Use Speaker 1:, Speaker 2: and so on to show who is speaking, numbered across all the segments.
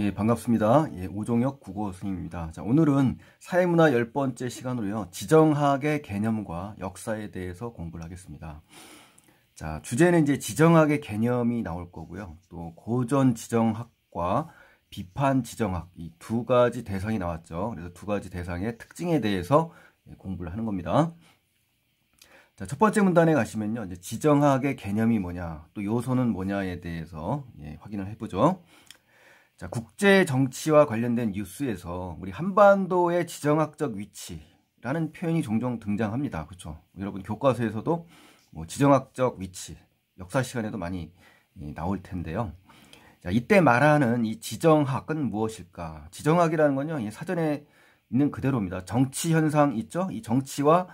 Speaker 1: 예, 반갑습니다. 예, 오종혁 국어 선생님입니다. 자, 오늘은 사회문화 10번째 시간으로요. 지정학의 개념과 역사에 대해서 공부를 하겠습니다. 자, 주제는 이제 지정학의 개념이 나올 거고요. 또 고전 지정학과 비판 지정학, 이 두 가지 대상이 나왔죠. 그래서 두 가지 대상의 특징에 대해서 공부를 하는 겁니다. 자, 첫 번째 문단에 가시면요. 이제 지정학의 개념이 뭐냐, 또 요소는 뭐냐에 대해서 확인을 해보죠. 자, 국제 정치와 관련된 뉴스에서 우리 한반도의 지정학적 위치라는 표현이 종종 등장합니다. 그렇죠? 여러분 교과서에서도 뭐 지정학적 위치, 역사 시간에도 많이 나올 텐데요. 자, 이때 말하는 이 지정학은 무엇일까? 지정학이라는 건요, 사전에 있는 그대로입니다. 정치 현상 있죠? 이 정치와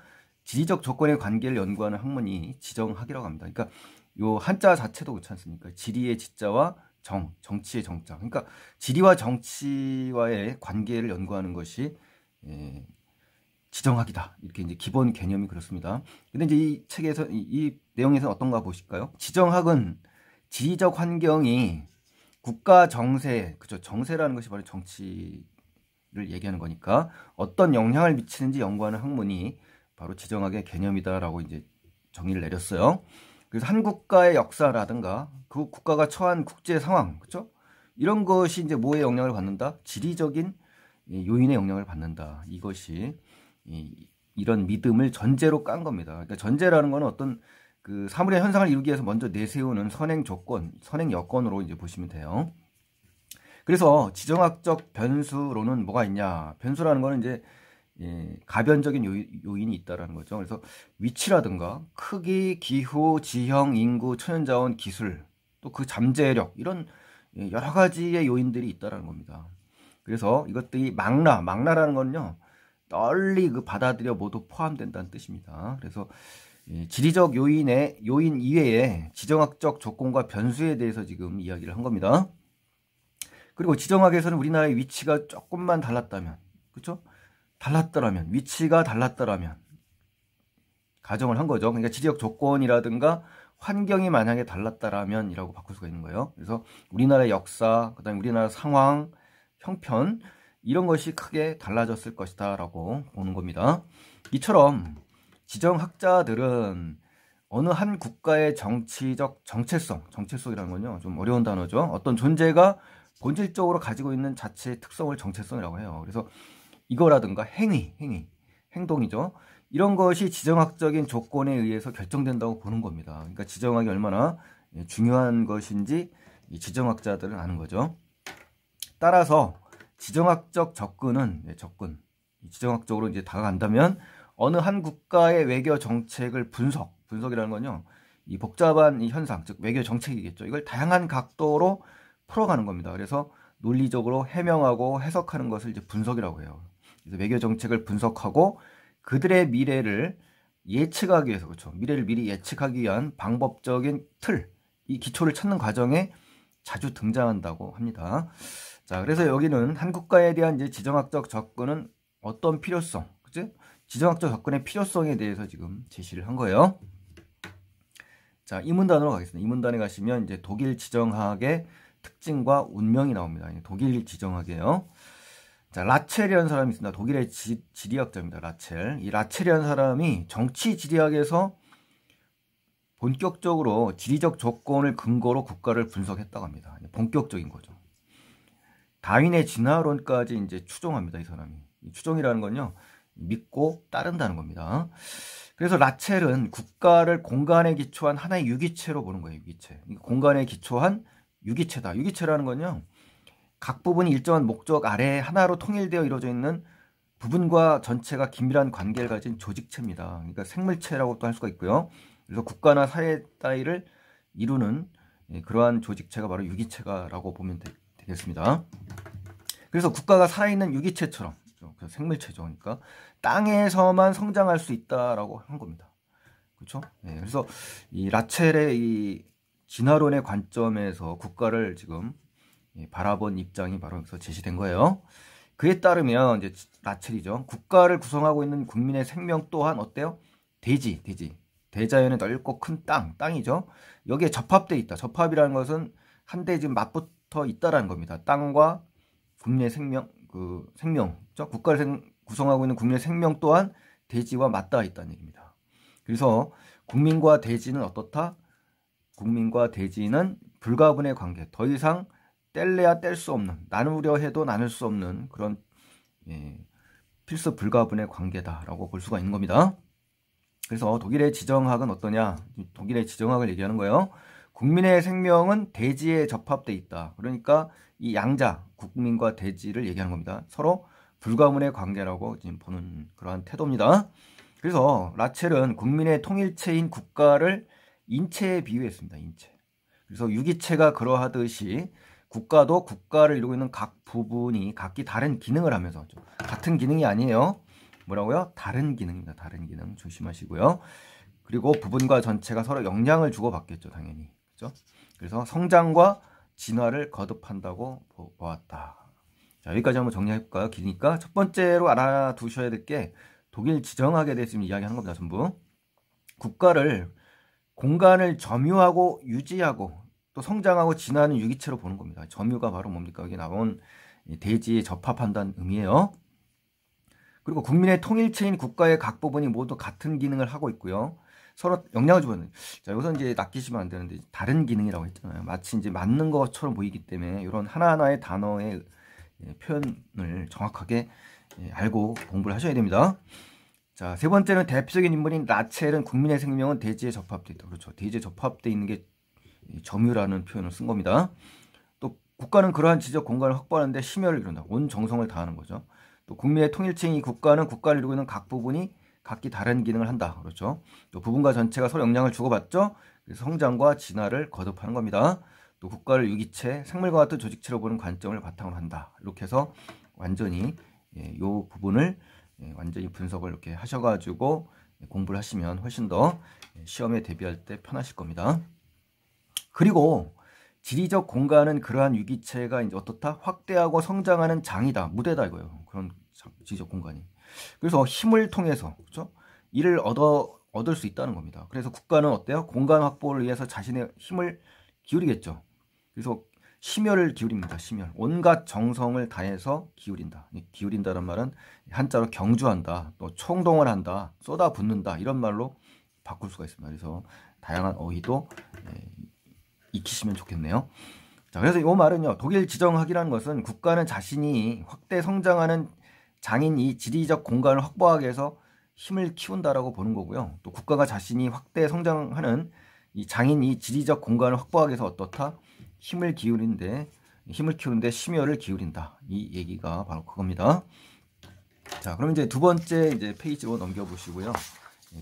Speaker 1: 지리적 조건의 관계를 연구하는 학문이 지정학이라고 합니다. 그러니까 요 한자 자체도 그렇지 않습니까? 지리의 지자와 정치의 정자. 그러니까 지리와 정치와의 관계를 연구하는 것이 지정학이다. 이렇게 이제 기본 개념이 그렇습니다. 근데 이제 이 책에서 이 내용에서 어떤가 보실까요? 지정학은 지리적 환경이 국가 정세, 그죠? 정세라는 것이 바로 정치를 얘기하는 거니까 어떤 영향을 미치는지 연구하는 학문이 바로 지정학의 개념이다라고 이제 정의를 내렸어요. 그래서 한 국가의 역사라든가 그 국가가 처한 국제 상황, 그렇죠? 이런 것이 이제 뭐에 영향을 받는다? 지리적인 요인의 영향을 받는다. 이것이 이런 믿음을 전제로 깐 겁니다. 그러니까 전제라는 거는 어떤 그 사물의 현상을 이루기 위해서 먼저 내세우는 선행 조건, 선행 여건으로 이제 보시면 돼요. 그래서 지정학적 변수로는 뭐가 있냐? 변수라는 거는 이제 가변적인 요인이 있다라는 거죠. 그래서 위치라든가 크기, 기후, 지형, 인구, 천연자원, 기술, 또 그 잠재력 이런 여러 가지의 요인들이 있다라는 겁니다. 그래서 이것들이 망라라는 건요, 널리 그 받아들여 모두 포함된다는 뜻입니다. 그래서 지리적 요인 이외에 지정학적 조건과 변수에 대해서 지금 이야기를 한 겁니다. 그리고 지정학에서는 우리나라의 위치가 조금만 달랐다면, 그렇죠? 위치가 달랐더라면 가정을 한 거죠. 그러니까 지리적 조건이라든가 환경이 만약에 달랐다라면 이라고 바꿀 수가 있는 거예요. 그래서 우리나라의 역사, 그다음에 우리나라 상황, 형편 이런 것이 크게 달라졌을 것이다 라고 보는 겁니다. 이처럼 지정학자들은 어느 한 국가의 정치적 정체성이라는 건요, 좀 어려운 단어죠. 어떤 존재가 본질적으로 가지고 있는 자체의 특성을 정체성이라고 해요. 그래서 이거라든가 행동이죠. 이런 것이 지정학적인 조건에 의해서 결정된다고 보는 겁니다. 그러니까 지정학이 얼마나 중요한 것인지 이 지정학자들은 아는 거죠. 따라서 지정학적 접근은 지정학적으로 이제 다가간다면 어느 한 국가의 외교 정책을 분석이라는 건요, 이 복잡한 이 현상, 즉 외교 정책이겠죠. 이걸 다양한 각도로 풀어가는 겁니다. 그래서 논리적으로 해명하고 해석하는 것을 이제 분석이라고 해요. 그래서 외교 정책을 분석하고 그들의 미래를 예측하기 위해서, 그렇죠? 미래를 미리 예측하기 위한 방법적인 틀, 이 기초를 찾는 과정에 자주 등장한다고 합니다. 자, 그래서 여기는 한 국가에 대한 이제 지정학적 접근은 어떤 필요성, 그치? 지정학적 접근의 필요성에 대해서 지금 제시를 한 거예요. 자, 이 문단으로 가겠습니다. 이 문단에 가시면 이제 독일 지정학의 특징과 운명이 나옵니다. 독일 지정학이에요. 자, 라첼이라는 사람이 있습니다. 독일의 지리학자입니다. 라첼. 이 라첼이라는 사람이 정치 지리학에서 본격적으로 지리적 조건을 근거로 국가를 분석했다고 합니다. 본격적인 거죠. 다윈의 진화론까지 이제 추종합니다. 이 사람이. 추종이라는 건요, 믿고 따른다는 겁니다. 그래서 라첼은 국가를 공간에 기초한 하나의 유기체로 보는 거예요. 유기체. 공간에 기초한 유기체다. 유기체라는 건요, 각 부분이 일정한 목적 아래 하나로 통일되어 이루어져 있는 부분과 전체가 긴밀한 관계를 가진 조직체입니다. 그러니까 생물체라고도 할 수가 있고요. 그래서 국가나 사회 따위를 이루는 그러한 조직체가 바로 유기체라고 보면 되겠습니다. 그래서 국가가 살아있는 유기체처럼, 생물체죠. 그러니까 땅에서만 성장할 수 있다라고 한 겁니다. 그렇죠? 네, 그래서 이 라첼의 이 진화론의 관점에서 국가를 지금 바라본 입장이 바로 여기서 제시된 거예요. 그에 따르면 이제 라첼이죠. 국가를 구성하고 있는 국민의 생명 또한 어때요? 대지. 대자연의 넓고 큰 땅이죠. 여기에 접합되어 있다. 접합이라는 것은 한데 지금 맞붙어 있다라는 겁니다. 땅과 국민의 생명, 국가를 구성하고 있는 국민의 생명 또한 대지와 맞닿아 있다는 얘기입니다. 그래서 국민과 대지는 어떻다? 국민과 대지는 불가분의 관계, 더 이상 뗄래야 뗄 수 없는, 나누려 해도 나눌 수 없는 그런 필수 불가분의 관계다라고 볼 수가 있는 겁니다. 그래서 독일의 지정학은 어떠냐? 독일의 지정학을 얘기하는 거예요. 국민의 생명은 대지에 접합돼 있다. 그러니까 이 양자, 국민과 대지를 얘기하는 겁니다. 서로 불가분의 관계라고 지금 보는 그러한 태도입니다. 그래서 라첼은 국민의 통일체인 국가를 인체에 비유했습니다. 인체. 그래서 유기체가 그러하듯이 국가도 국가를 이루고 있는 각 부분이 각기 다른 기능을 하면서, 같은 기능이 아니에요. 뭐라고요? 다른 기능입니다. 다른 기능 조심하시고요. 그리고 부분과 전체가 서로 영향을 주고받겠죠. 당연히. 그렇죠? 그래서 성장과 진화를 거듭한다고 보았다. 자, 여기까지 한번 정리해볼까요? 기니까 첫 번째로 알아두셔야 될 게 독일 지정학에 대해서 지금 이야기하는 겁니다. 전부. 국가를 공간을 점유하고 유지하고 또 성장하고 진화하는 유기체로 보는 겁니다. 점유가 바로 뭡니까? 여기 나온 대지에 접합한다는 의미예요. 그리고 국민의 통일체인 국가의 각 부분이 모두 같은 기능을 하고 있고요. 서로 영향을 주는. 자, 여기서 이제 낚이시면 안 되는데 다른 기능이라고 했잖아요. 마치 이제 맞는 것처럼 보이기 때문에 이런 하나하나의 단어의 표현을 정확하게 알고 공부를 하셔야 됩니다. 자, 세 번째는 대표적인 인물인 라첼은 국민의 생명은 대지에 접합되어 있다. 그렇죠. 대지에 접합되어 있는 게 점유라는 표현을 쓴 겁니다. 또 국가는 그러한 지적 공간을 확보하는데 심혈을 기울인다. 온 정성을 다하는 거죠. 또 국민의 통일체인 이 국가는 국가를 이루고 있는 각 부분이 각기 다른 기능을 한다. 그렇죠. 또 부분과 전체가 서로 영향을 주고받죠. 그래서 성장과 진화를 거듭하는 겁니다. 또 국가를 유기체, 생물과 같은 조직체로 보는 관점을 바탕으로 한다. 이렇게 해서 완전히 이 부분을 완전히 분석을 이렇게 하셔가지고 공부를 하시면 훨씬 더 시험에 대비할 때 편하실 겁니다. 그리고 지리적 공간은 그러한 유기체가 이제 어떻다? 확대하고 성장하는 장이다, 무대다 이거예요. 그런 지리적 공간이. 그래서 힘을 통해서, 그렇죠? 이를 얻을 수 있다는 겁니다. 그래서 국가는 어때요? 공간 확보를 위해서 자신의 힘을 기울이겠죠. 그래서 심혈을 기울입니다. 심혈. 온갖 정성을 다해서 기울인다. 기울인다는 말은 한자로 경주한다, 또 총동을 한다, 쏟아붓는다 이런 말로 바꿀 수가 있습니다. 그래서 다양한 어휘도 익히시면 좋겠네요. 자, 그래서 이 말은요, 독일 지정학이라는 것은 국가는 자신이 확대 성장하는 장인 이 지리적 공간을 확보하기 위해서 힘을 키운다라고 보는 거고요. 또 국가가 자신이 확대 성장하는 이 장인 이 지리적 공간을 확보하기 위해서 어떻다? 힘을 키우는데 심혈을 기울인다. 이 얘기가 바로 그겁니다. 자, 그럼 이제 두 번째 페이지로 넘겨보시고요.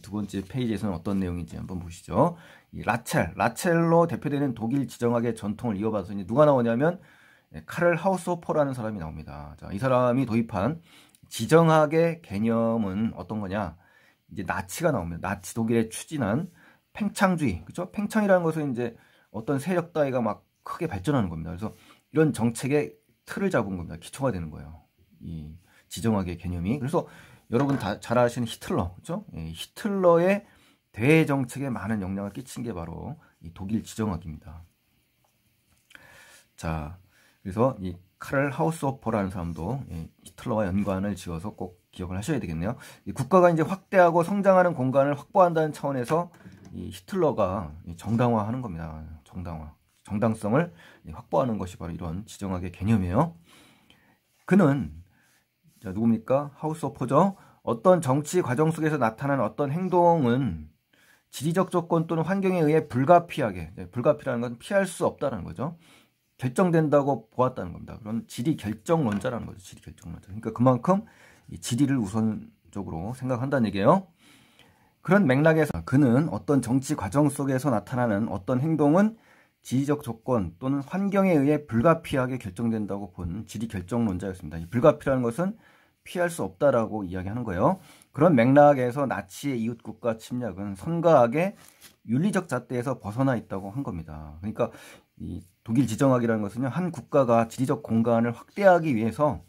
Speaker 1: 두 번째 페이지에서는 어떤 내용인지 한번 보시죠. 이 라첼로 대표되는 독일 지정학의 전통을 이어받아서 이제 누가 나오냐면 카를 하우스호퍼라는 사람이 나옵니다. 자, 이 사람이 도입한 지정학의 개념은 어떤 거냐? 이제 나치가 나옵니다. 나치 독일에 추진한 팽창주의, 그렇죠? 팽창이라는 것은 이제 어떤 세력 따위가 막 크게 발전하는 겁니다. 그래서 이런 정책의 틀을 잡은 겁니다. 기초가 되는 거예요. 이 지정학의 개념이. 그래서 여러분 다 잘 아시는 히틀러, 그렇죠? 히틀러의 대외 정책에 많은 영향을 끼친 게 바로 이 독일 지정학입니다. 자, 그래서 이 카를 하우스호퍼라는 사람도 히틀러와 연관을 지어서 꼭 기억을 하셔야 되겠네요. 이 국가가 이제 확대하고 성장하는 공간을 확보한다는 차원에서 이 히틀러가 정당화하는 겁니다. 정당성을 확보하는 것이 바로 이런 지정학의 개념이에요. 그는 자, 누굽니까? 하우스호퍼죠. 어떤 정치 과정 속에서 나타나는 어떤 행동은 지리적 조건 또는 환경에 의해 불가피하게, 불가피라는 건 피할 수 없다는 거죠. 결정된다고 보았다는 겁니다. 그런 지리 결정론자라는 거죠. 지리 결정론자. 그러니까 그만큼 이 지리를 우선적으로 생각한다는 얘기예요. 그런 맥락에서 그는 어떤 정치 과정 속에서 나타나는 어떤 행동은 지리적 조건 또는 환경에 의해 불가피하게 결정된다고 본 지리 결정론자였습니다. 이 불가피라는 것은 피할 수 없다라고 이야기하는 거예요. 그런 맥락에서 나치의 이웃국가 침략은 선과 악의 윤리적 잣대에서 벗어나 있다고 한 겁니다. 그러니까 이 독일 지정학이라는 것은요, 한 국가가 지리적 공간을 확대하기 위해서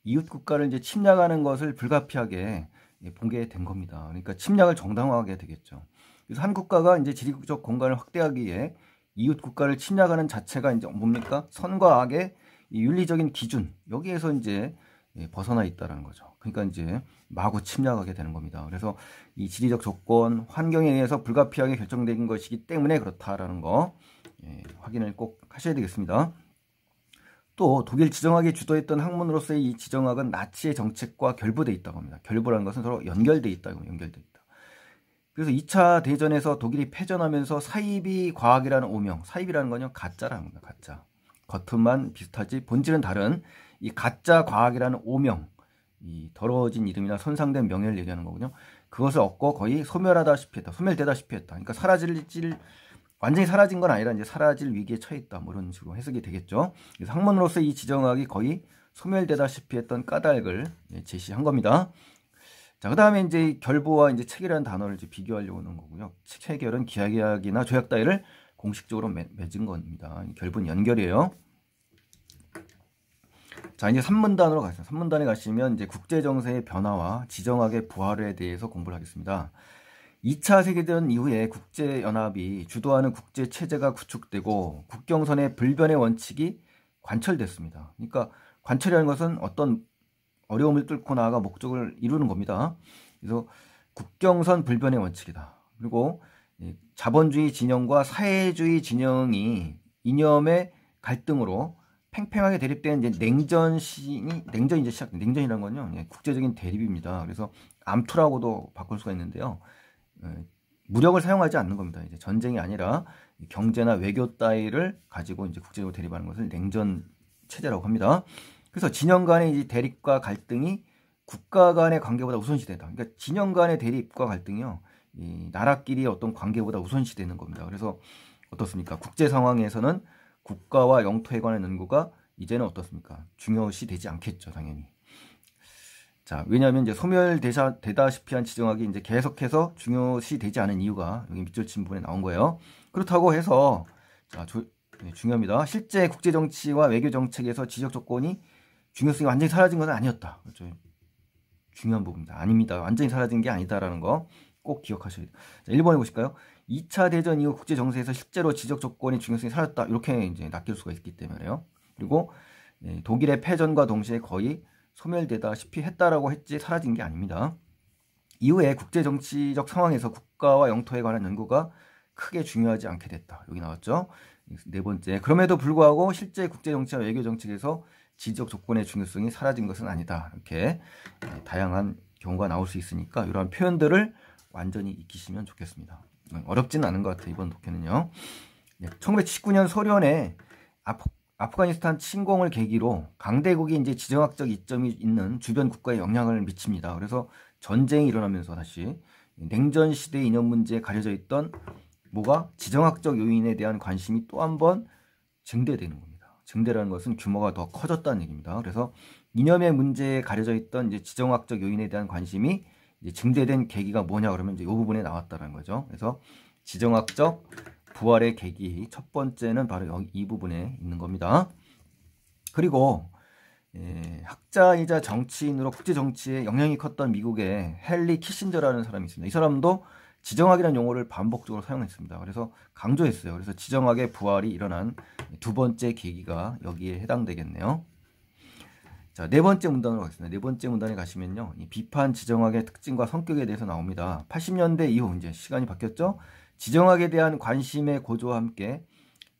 Speaker 1: 이웃 국가를 이제 침략하는 것을 불가피하게 보게 된 겁니다. 그러니까 침략을 정당화하게 되겠죠. 그래서 한 국가가 이제 지리적 공간을 확대하기 위해 이웃 국가를 침략하는 자체가 이제 뭡니까? 선과 악의 이 윤리적인 기준 여기에서 이제 벗어나 있다라는 거죠. 그러니까 이제 마구 침략하게 되는 겁니다. 그래서 이 지리적 조건, 환경에 의해서 불가피하게 결정된 것이기 때문에 그렇다라는 거 확인을 꼭 하셔야 되겠습니다. 또 독일 지정학이 주도했던 학문으로서의 이 지정학은 나치의 정책과 결부되어 있다고 합니다. 결부라는 것은 서로 연결되어 있다. 연결되어 있다. 그래서 2차 대전에서 독일이 패전하면서 사이비 과학이라는 오명, 사이비라는 건요 가짜라는 겁니다. 가짜. 겉은만 비슷하지 본질은 다른 이 가짜 과학이라는 오명, 이 더러워진 이름이나 손상된 명예를 얘기하는 거군요. 그것을 얻고 거의 소멸하다시피 했다. 소멸되다시피 했다. 그러니까 완전히 사라진 건 아니라 이제 사라질 위기에 처해 있다. 뭐 이런 식으로 해석이 되겠죠. 그래서 학문으로서 이 지정학이 거의 소멸되다시피 했던 까닭을 제시한 겁니다. 자, 그 다음에 이제 결부와 이제 체결이라는 단어를 이제 비교하려고 하는 거고요. 체결은 기하계약이나 조약 따위를 공식적으로 맺은 겁니다. 결부는 연결이에요. 자, 이제 3문단으로 가겠습니다. 3문단에 가시면 이제 국제정세의 변화와 지정학의 부활에 대해서 공부를 하겠습니다. 2차 세계대전 이후에 국제연합이 주도하는 국제체제가 구축되고 국경선의 불변의 원칙이 관철됐습니다. 그러니까 관철이라는 것은 어떤 어려움을 뚫고 나아가 목적을 이루는 겁니다. 그래서 국경선 불변의 원칙이다. 그리고 자본주의 진영과 사회주의 진영이 이념의 갈등으로 팽팽하게 대립된 이제 냉전이 이제 시작된 냉전이라는 건요 국제적인 대립입니다. 그래서 암투라고도 바꿀 수가 있는데요. 무력을 사용하지 않는 겁니다. 이제 전쟁이 아니라 경제나 외교 따위를 가지고 이제 국제적으로 대립하는 것을 냉전 체제라고 합니다. 그래서 진영 간의 이 대립과 갈등이 국가 간의 관계보다 우선시된다. 그러니까 진영 간의 대립과 갈등이요, 이 나라끼리의 어떤 관계보다 우선시되는 겁니다. 그래서 어떻습니까? 국제 상황에서는 국가와 영토에 관한 연구가 이제는 어떻습니까? 중요시되지 않겠죠, 당연히. 자, 왜냐하면 이제 소멸되다시피 한 지정학이 이제 계속해서 중요시되지 않은 이유가 여기 밑줄 친 부분에 나온 거예요. 그렇다고 해서 자, 중요합니다. 실제 국제 정치와 외교 정책에서 지적 조건이 중요성이 완전히 사라진 것은 아니었다. 그렇죠? 중요한 부분입니다. 아닙니다. 완전히 사라진 게 아니다라는 거 꼭 기억하셔야 돼요. 자, 1번에 보실까요? 2차 대전 이후 국제 정세에서 실제로 지적 조건의 중요성이 사라졌다. 이렇게 이제 낚일 수가 있기 때문에요. 그리고 독일의 패전과 동시에 거의 소멸되다시피 했다라고 했지 사라진 게 아닙니다. 이후에 국제 정치적 상황에서 국가와 영토에 관한 연구가 크게 중요하지 않게 됐다. 여기 나왔죠. 네 번째, 그럼에도 불구하고 실제 국제 정치와 외교 정책에서 지적 조건의 중요성이 사라진 것은 아니다. 이렇게 다양한 경우가 나올 수 있으니까 이러한 표현들을 완전히 익히시면 좋겠습니다. 어렵지는 않은 것 같아요. 이번 독해는요. 1979년 소련의 아프가니스탄 침공을 계기로 강대국이 이제 지정학적 이점이 있는 주변 국가에 영향을 미칩니다. 그래서 전쟁이 일어나면서 다시 냉전 시대 이념 문제에 가려져 있던 뭐가 지정학적 요인에 대한 관심이 또 한 번 증대되는 겁니다. 증대라는 것은 규모가 더 커졌다는 얘기입니다. 그래서 이념의 문제에 가려져 있던 이제 지정학적 요인에 대한 관심이 이제 증대된 계기가 뭐냐 그러면 이제 이 부분에 나왔다는 거죠. 그래서 지정학적 부활의 계기 첫 번째는 바로 여기 이 부분에 있는 겁니다. 그리고 학자이자 정치인으로 국제 정치에 영향이 컸던 미국의 헨리 키신저라는 사람이 있습니다. 이 사람도 지정학이라는 용어를 반복적으로 사용했습니다. 그래서 강조했어요. 그래서 지정학의 부활이 일어난 두 번째 계기가 여기에 해당되겠네요. 자, 네 번째 문단으로 가겠습니다. 네 번째 문단에 가시면요, 이 비판 지정학의 특징과 성격에 대해서 나옵니다. 80년대 이후 이제 시간이 바뀌었죠. 지정학에 대한 관심의 고조와 함께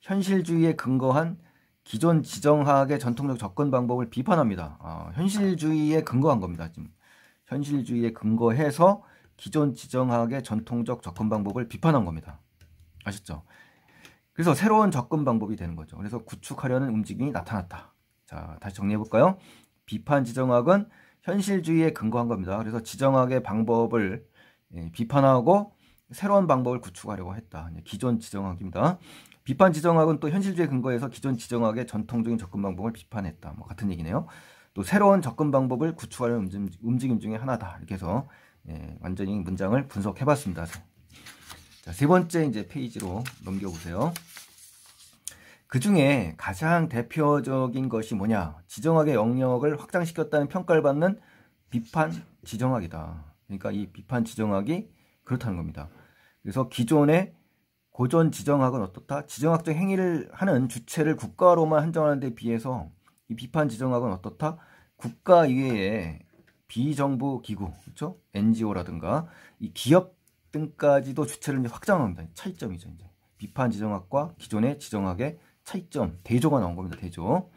Speaker 1: 현실주의에 근거한 기존 지정학의 전통적 접근 방법을 비판합니다. 현실주의에 근거한 겁니다. 지금 현실주의에 근거해서 기존 지정학의 전통적 접근 방법을 비판한 겁니다. 아셨죠? 그래서 새로운 접근 방법이 되는 거죠. 그래서 구축하려는 움직임이 나타났다. 자, 다시 정리해 볼까요? 비판 지정학은 현실주의에 근거한 겁니다. 그래서 지정학의 방법을 비판하고 새로운 방법을 구축하려고 했다. 기존 지정학입니다. 비판 지정학은 또 현실주의에 근거해서 기존 지정학의 전통적인 접근 방법을 비판했다. 뭐 같은 얘기네요. 또 새로운 접근 방법을 구축하려는 움직임 중에 하나다. 이렇게 해서 완전히 문장을 분석해봤습니다. 자, 세 번째 이제 페이지로 넘겨보세요. 그 중에 가장 대표적인 것이 뭐냐? 지정학의 영역을 확장시켰다는 평가를 받는 비판 지정학이다. 그러니까 이 비판 지정학이 그렇다는 겁니다. 그래서 기존의 고전 지정학은 어떻다? 지정학적 행위를 하는 주체를 국가로만 한정하는 데 비해서 이 비판 지정학은 어떻다? 국가 이외의 비정부 기구, 그렇죠? NGO라든가 이 기업 등까지도 주체를 이제 확장합니다. 차이점이죠. 이제 비판 지정학과 기존의 지정학의 차이점, 대조가 나온 겁니다. 대조.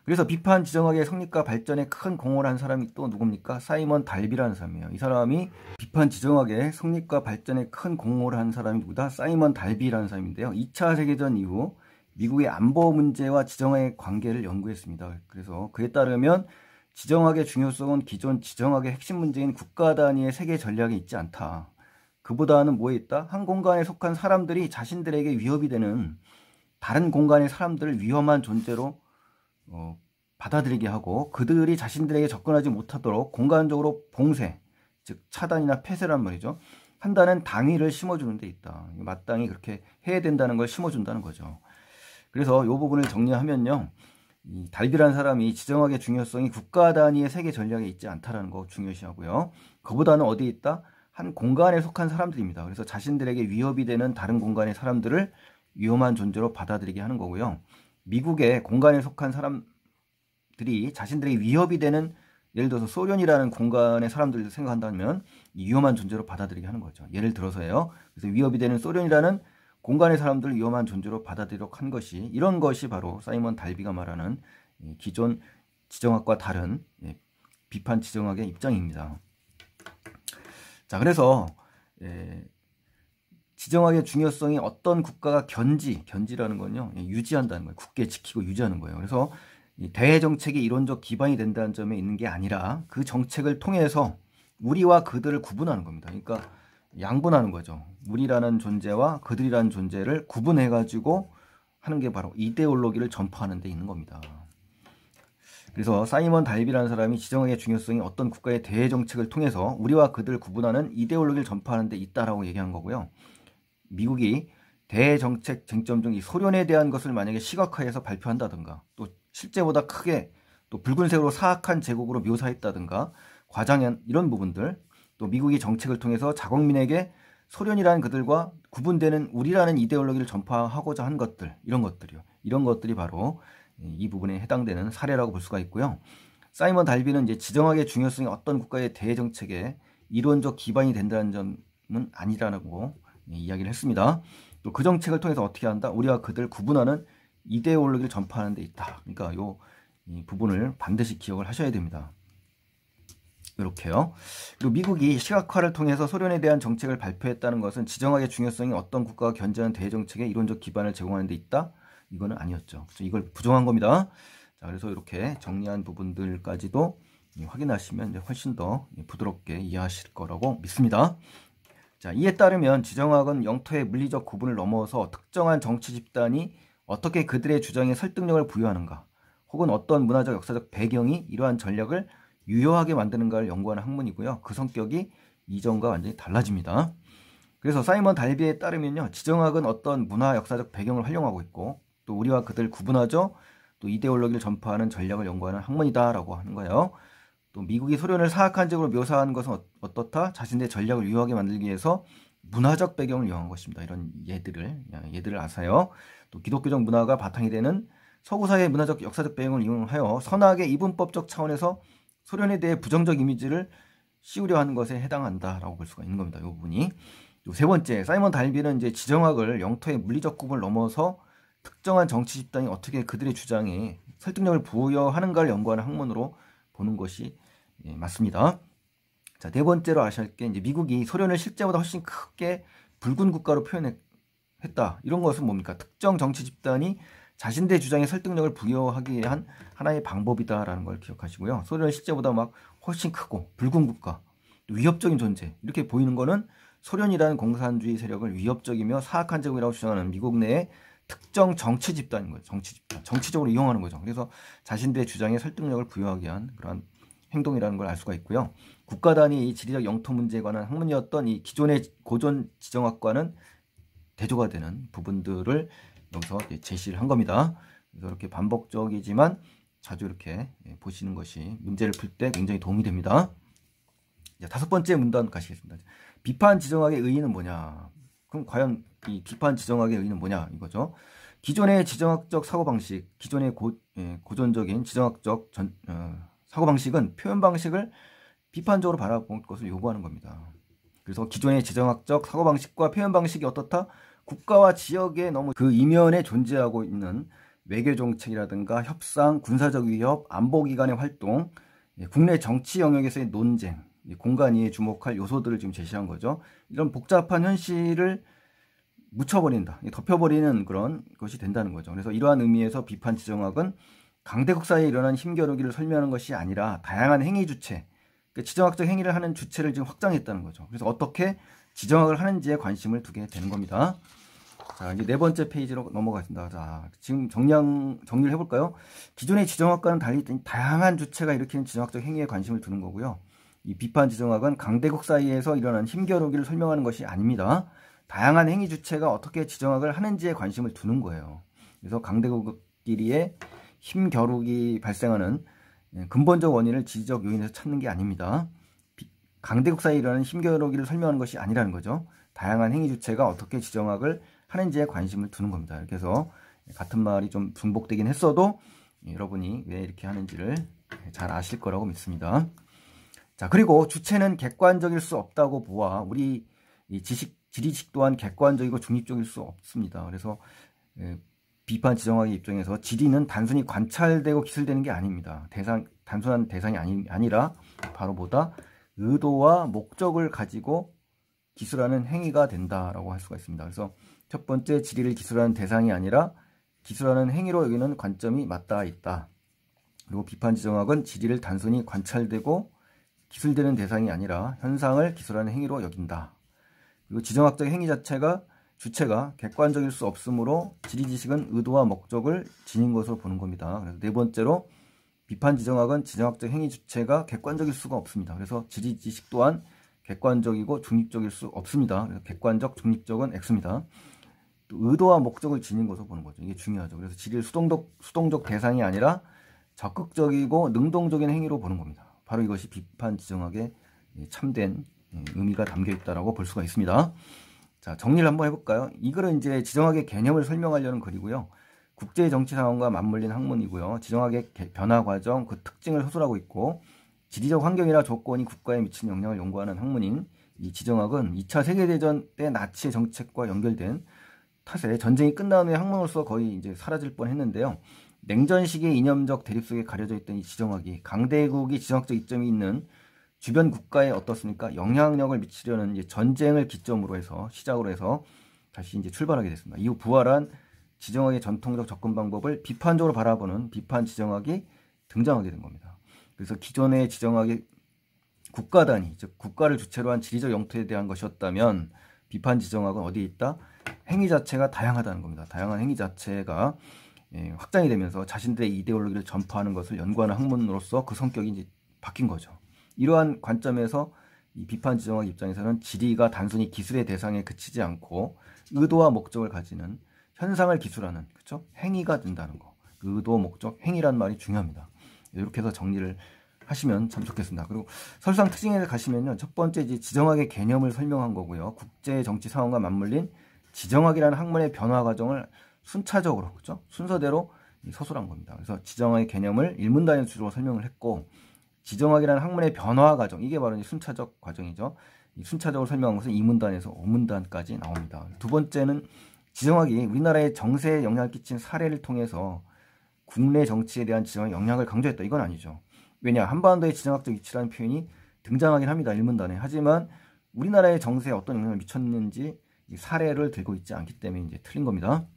Speaker 1: 그래서 비판 지정학의 성립과 발전에 큰 공헌을 한 사람이 또 누굽니까? 사이먼 달비라는 사람이에요. 이 사람이 비판 지정학의 성립과 발전에 큰 공헌을 한 사람이 누구다? 사이먼 달비라는 사람인데요. 2차 세계전 이후 미국의 안보 문제와 지정학의 관계를 연구했습니다. 그래서 그에 따르면 지정학의 중요성은 기존 지정학의 핵심 문제인 국가 단위의 세계 전략에 있지 않다. 그보다는 뭐에 있다? 한 공간에 속한 사람들이 자신들에게 위협이 되는 다른 공간의 사람들을 위험한 존재로 받아들이게 하고 그들이 자신들에게 접근하지 못하도록 공간적으로 봉쇄, 즉 차단이나 폐쇄란 말이죠. 한다는 당위를 심어주는 데 있다. 마땅히 그렇게 해야 된다는 걸 심어준다는 거죠. 그래서 이 부분을 정리하면요. 이 달비라는 사람이 지정학의 중요성이 국가 단위의 세계 전략에 있지 않다는 거 중요시하고요. 그보다는 어디에 있다? 한 공간에 속한 사람들입니다. 그래서 자신들에게 위협이 되는 다른 공간의 사람들을 위험한 존재로 받아들이게 하는 거고요. 미국의 공간에 속한 사람들이 자신들에게 위협이 되는 예를 들어서 소련이라는 공간의 사람들을 생각한다면 위험한 존재로 받아들이게 하는 거죠. 예를 들어서요. 그래서 위협이 되는 소련이라는 공간의 사람들을 위험한 존재로 받아들이도록 한 것이 이런 것이 바로 사이먼 달비가 말하는 기존 지정학과 다른 비판 지정학의 입장입니다. 자, 그래서 지정학의 중요성이 어떤 국가가 견지라는 건요. 유지한다는 거예요. 굳게 지키고 유지하는 거예요. 그래서 대외 정책이 이론적 기반이 된다는 점에 있는 게 아니라 그 정책을 통해서 우리와 그들을 구분하는 겁니다. 그러니까 양분하는 거죠. 우리라는 존재와 그들이라는 존재를 구분해가지고 하는 게 바로 이데올로기를 전파하는 데 있는 겁니다. 그래서 사이먼 달비라는 사람이 지정학의 중요성이 어떤 국가의 대외 정책을 통해서 우리와 그들을 구분하는 이데올로기를 전파하는 데 있다라고 얘기한 거고요. 미국이 대외 정책 쟁점 중 이 소련에 대한 것을 만약에 시각화해서 발표한다든가 또 실제보다 크게 또 붉은색으로 사악한 제국으로 묘사했다든가 과장한 이런 부분들 또 미국이 정책을 통해서 자국민에게 소련이라는 그들과 구분되는 우리라는 이데올로기를 전파하고자 한 것들 이런 것들이 바로 이 부분에 해당되는 사례라고 볼 수가 있고요. 사이먼 달비는 이제 지정학의 중요성이 어떤 국가의 대외 정책에 이론적 기반이 된다는 점은 아니라고 이야기를 했습니다. 또 그 정책을 통해서 어떻게 한다? 우리와 그들 구분하는 이데올로기를 전파하는 데 있다. 그러니까 이 부분을 반드시 기억을 하셔야 됩니다. 이렇게요. 그리고 미국이 시각화를 통해서 소련에 대한 정책을 발표했다는 것은 지정학의 중요성이 어떤 국가가 견제하는 대외 정책에 이론적 기반을 제공하는 데 있다? 이거는 아니었죠. 그래서 이걸 부정한 겁니다. 자, 그래서 이렇게 정리한 부분들까지도 확인하시면 이제 훨씬 더 부드럽게 이해하실 거라고 믿습니다. 자, 이에 따르면 지정학은 영토의 물리적 구분을 넘어서 특정한 정치 집단이 어떻게 그들의 주장에 설득력을 부여하는가, 혹은 어떤 문화적 역사적 배경이 이러한 전략을 유효하게 만드는가를 연구하는 학문이고요. 그 성격이 이전과 완전히 달라집니다. 그래서 사이먼 달비에 따르면요. 지정학은 어떤 문화 역사적 배경을 활용하고 있고 또 우리와 그들 구분하죠. 또 이데올로기를 전파하는 전략을 연구하는 학문이다라고 하는 거예요. 또 미국이 소련을 사악한 적으로 묘사하는 것은 어떻다? 자신의 전략을 유효하게 만들기 위해서 문화적 배경을 이용한 것입니다. 이런 예들을 아세요. 또 기독교적 문화가 바탕이 되는 서구사회의 문화적 역사적 배경을 이용하여 선악의 이분법적 차원에서 소련에 대해 부정적 이미지를 씌우려 하는 것에 해당한다라고 볼 수가 있는 겁니다. 이 부분이. 세 번째, 사이먼 달비는 이제 지정학을 영토의 물리적 구분을 넘어서 특정한 정치 집단이 어떻게 그들의 주장에 설득력을 부여하는가를 연구하는 학문으로 보는 것이 맞습니다. 자, 네 번째로 아셔야 할 게 이제 미국이 소련을 실제보다 훨씬 크게 붉은 국가로 표현했다. 이런 것은 뭡니까? 특정 정치 집단이 자신들의 주장에 설득력을 부여하기 위한 하나의 방법이다라는 걸 기억하시고요. 소련은 실제보다 막 훨씬 크고 붉은 국가, 위협적인 존재 이렇게 보이는 거는 소련이라는 공산주의 세력을 위협적이며 사악한 제국이라고 주장하는 미국 내의 특정 정치 집단인 거예요. 정치 집단. 정치적으로 이용하는 거죠. 그래서 자신들의 주장에 설득력을 부여하기 위한 그런 행동이라는 걸 알 수가 있고요. 국가 단위 지리적 영토 문제에 관한 학문이었던 이 기존의 고전 지정학과는 대조가 되는 부분들을 여기서 제시를 한 겁니다. 그래서 이렇게 반복적이지만 자주 이렇게 보시는 것이 문제를 풀 때 굉장히 도움이 됩니다. 다섯 번째 문단 가시겠습니다. 비판 지정학의 의의는 뭐냐? 그럼 과연 이 비판 지정학의 의의는 뭐냐? 이거죠. 기존의 지정학적 사고방식, 기존의 고전적인 지정학적 사고방식은 표현 방식을 비판적으로 바라볼 것을 요구하는 겁니다. 그래서 기존의 지정학적 사고방식과 표현 방식이 어떻다? 국가와 지역에 너무 그 이면에 존재하고 있는 외교정책이라든가 협상, 군사적 위협, 안보기관의 활동, 국내 정치 영역에서의 논쟁, 공간 이에 주목할 요소들을 지금 제시한 거죠. 이런 복잡한 현실을 묻혀버린다, 덮여버리는 그런 것이 된다는 거죠. 그래서 이러한 의미에서 비판 지정학은 강대국 사이에 일어난 힘겨루기를 설명하는 것이 아니라 다양한 행위 주체, 그러니까 지정학적 행위를 하는 주체를 지금 확장했다는 거죠. 그래서 어떻게 지정학을 하는지에 관심을 두게 되는 겁니다. 자, 이제 네 번째 페이지로 넘어가겠습니다. 자, 지금 정리를 해볼까요? 기존의 지정학과는 달리 다양한 주체가 일으키는 지정학적 행위에 관심을 두는 거고요. 이 비판 지정학은 강대국 사이에서 일어난 힘겨루기를 설명하는 것이 아닙니다. 다양한 행위 주체가 어떻게 지정학을 하는지에 관심을 두는 거예요. 그래서 강대국끼리의 힘겨루기 발생하는 근본적 원인을 지리적 요인에서 찾는 게 아닙니다. 강대국 사이에 일어나는 힘겨루기를 설명하는 것이 아니라는 거죠. 다양한 행위 주체가 어떻게 지정학을 하는지에 관심을 두는 겁니다. 이렇게 해서 같은 말이 좀 중복되긴 했어도 여러분이 왜 이렇게 하는지를 잘 아실 거라고 믿습니다. 자, 그리고 주체는 객관적일 수 없다고 보아 우리 지리식 또한 객관적이고 중립적일 수 없습니다. 그래서 비판 지정학의 입장에서 지리는 단순히 관찰되고 기술되는 게 아닙니다. 단순한 대상이 아니라 바로 보다 의도와 목적을 가지고 기술하는 행위가 된다라고 할 수가 있습니다. 그래서 첫 번째, 지리를 기술하는 대상이 아니라 기술하는 행위로 여기는 관점이 맞닿아 있다. 그리고 비판 지정학은 지리를 단순히 관찰되고 기술되는 대상이 아니라 현상을 기술하는 행위로 여긴다. 그리고 지정학적 행위 주체가 객관적일 수 없으므로 지리 지식은 의도와 목적을 지닌 것으로 보는 겁니다. 그래서 네 번째로, 비판 지정학은 지정학적 행위 주체가 객관적일 수가 없습니다. 그래서 지리 지식 또한 객관적이고 중립적일 수 없습니다. 그래서 객관적, 중립적은 X입니다. 또 의도와 목적을 지닌 것으로 보는 거죠. 이게 중요하죠. 그래서 지리를 수동적 대상이 아니라 적극적이고 능동적인 행위로 보는 겁니다. 바로 이것이 비판 지정학의 참된 의미가 담겨 있다라고 볼 수가 있습니다. 자, 정리를 한번 해볼까요? 이 글은 이제 지정학의 개념을 설명하려는 글이고요. 국제 정치 상황과 맞물린 학문이고요. 지정학의 변화 과정, 그 특징을 서술하고 있고, 지리적 환경이나 조건이 국가에 미치는 영향을 연구하는 학문인 이 지정학은 2차 세계대전 때 나치의 정책과 연결된 탓에 전쟁이 끝난 후에 학문으로서 거의 이제 사라질 뻔했는데요. 냉전 시기의 이념적 대립 속에 가려져 있던 이 지정학이 강대국이 지정학적 이점이 있는 주변 국가에 어떻습니까? 영향력을 미치려는 이제 전쟁을 시작으로 해서 다시 이제 출발하게 됐습니다. 이후 부활한 지정학의 전통적 접근 방법을 비판적으로 바라보는 비판 지정학이 등장하게 된 겁니다. 그래서 기존의 지정학이 국가 단위, 즉 국가를 주체로 한 지리적 영토에 대한 것이었다면 비판 지정학은 어디에 있다? 행위 자체가 다양하다는 겁니다. 다양한 행위 자체가 확장이 되면서 자신들의 이데올로기를 전파하는 것을 연구하는 학문으로서 그 성격이 이제 바뀐 거죠. 이러한 관점에서 이 비판 지정학 입장에서는 지리가 단순히 기술의 대상에 그치지 않고 의도와 목적을 가지는 현상을 기술하는, 그렇죠? 행위가 된다는 거. 의도, 목적, 행위란 말이 중요합니다. 이렇게 해서 정리를 하시면 참 좋겠습니다. 그리고 설상 특징에 가시면요, 첫 번째 이제 지정학의 개념을 설명한 거고요. 국제 정치 상황과 맞물린 지정학이라는 학문의 변화 과정을 순차적으로, 그렇죠? 순서대로 서술한 겁니다. 그래서 지정학의 개념을 일문 단위로 설명을 했고, 지정학이라는 학문의 변화 과정, 이게 바로 순차적 과정이죠. 이 순차적으로 설명한 것은 2문단에서 5문단까지 나옵니다. 두 번째는 지정학이 우리나라의 정세에 영향을 끼친 사례를 통해서 국내 정치에 대한 지정학의 영향을 강조했다. 이건 아니죠. 왜냐? 한반도의 지정학적 위치라는 표현이 등장하긴 합니다. 1문단에. 하지만 우리나라의 정세에 어떤 영향을 미쳤는지 이 사례를 들고 있지 않기 때문에 이제 틀린 겁니다.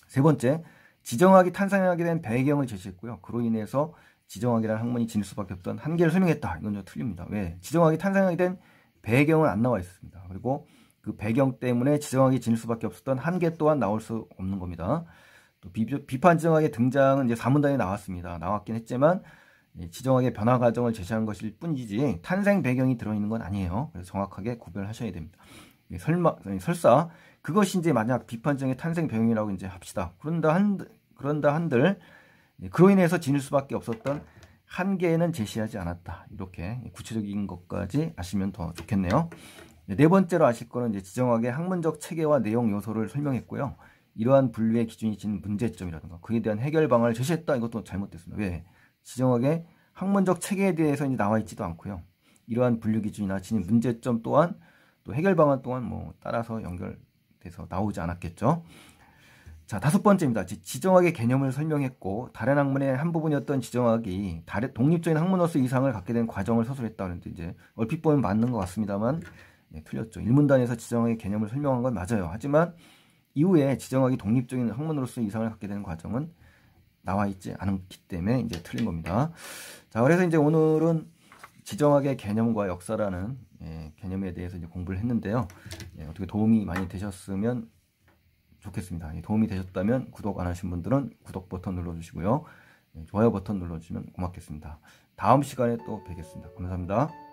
Speaker 1: 세 번째, 지정학이 탄생하게 된 배경을 제시했고요. 그로 인해서 지정학이라는 학문이 지닐 수밖에 없던 한계를 설명했다. 이건 좀 틀립니다. 왜? 지정학이 탄생하게 된 배경은 안 나와 있습니다. 그리고 그 배경 때문에 지정학이 지닐 수밖에 없었던 한계 또한 나올 수 없는 겁니다. 또 비판 지정학의 등장은 이제 4문단에 나왔긴 했지만 지정학의 변화 과정을 제시한 것일 뿐이지 탄생 배경이 들어있는 건 아니에요. 그래서 정확하게 구별하셔야 됩니다. 설사 그것이 이제 만약 비판 지정의 탄생 배경이라고 이제 합시다. 그런다 한들 그로 인해서 지닐 수밖에 없었던 한계는 제시하지 않았다. 이렇게 구체적인 것까지 아시면 더 좋겠네요. 네 번째로 아실 거는 이제 지정학의 학문적 체계와 내용 요소를 설명했고요. 이러한 분류의 기준이 지닌 문제점이라든가 그에 대한 해결 방안을 제시했다. 이것도 잘못됐습니다. 왜? 지정학의 학문적 체계에 대해서 이제 나와 있지도 않고요. 이러한 분류 기준이나 지닌 문제점 또한 또 해결 방안 또한 뭐 따라서 연결돼서 나오지 않았겠죠. 자, 5번째입니다. 지정학의 개념을 설명했고 다른 학문의 한 부분이었던 지정학이 독립적인 학문으로서 이상을 갖게 된 과정을 서술했다. 그런데 이제 얼핏 보면 맞는 것 같습니다만 틀렸죠. 일문단에서 지정학의 개념을 설명한 건 맞아요. 하지만 이후에 지정학이 독립적인 학문으로서 이상을 갖게 되는 과정은 나와 있지 않기 때문에 이제 틀린 겁니다. 자, 그래서 이제 오늘은 지정학의 개념과 역사라는 개념에 대해서 이제 공부를 했는데요. 어떻게 도움이 많이 되셨으면 좋겠습니다. 도움이 되셨다면 구독 안 하신 분들은 구독 버튼 눌러주시고요. 좋아요 버튼 눌러주시면 고맙겠습니다. 다음 시간에 또 뵙겠습니다. 감사합니다.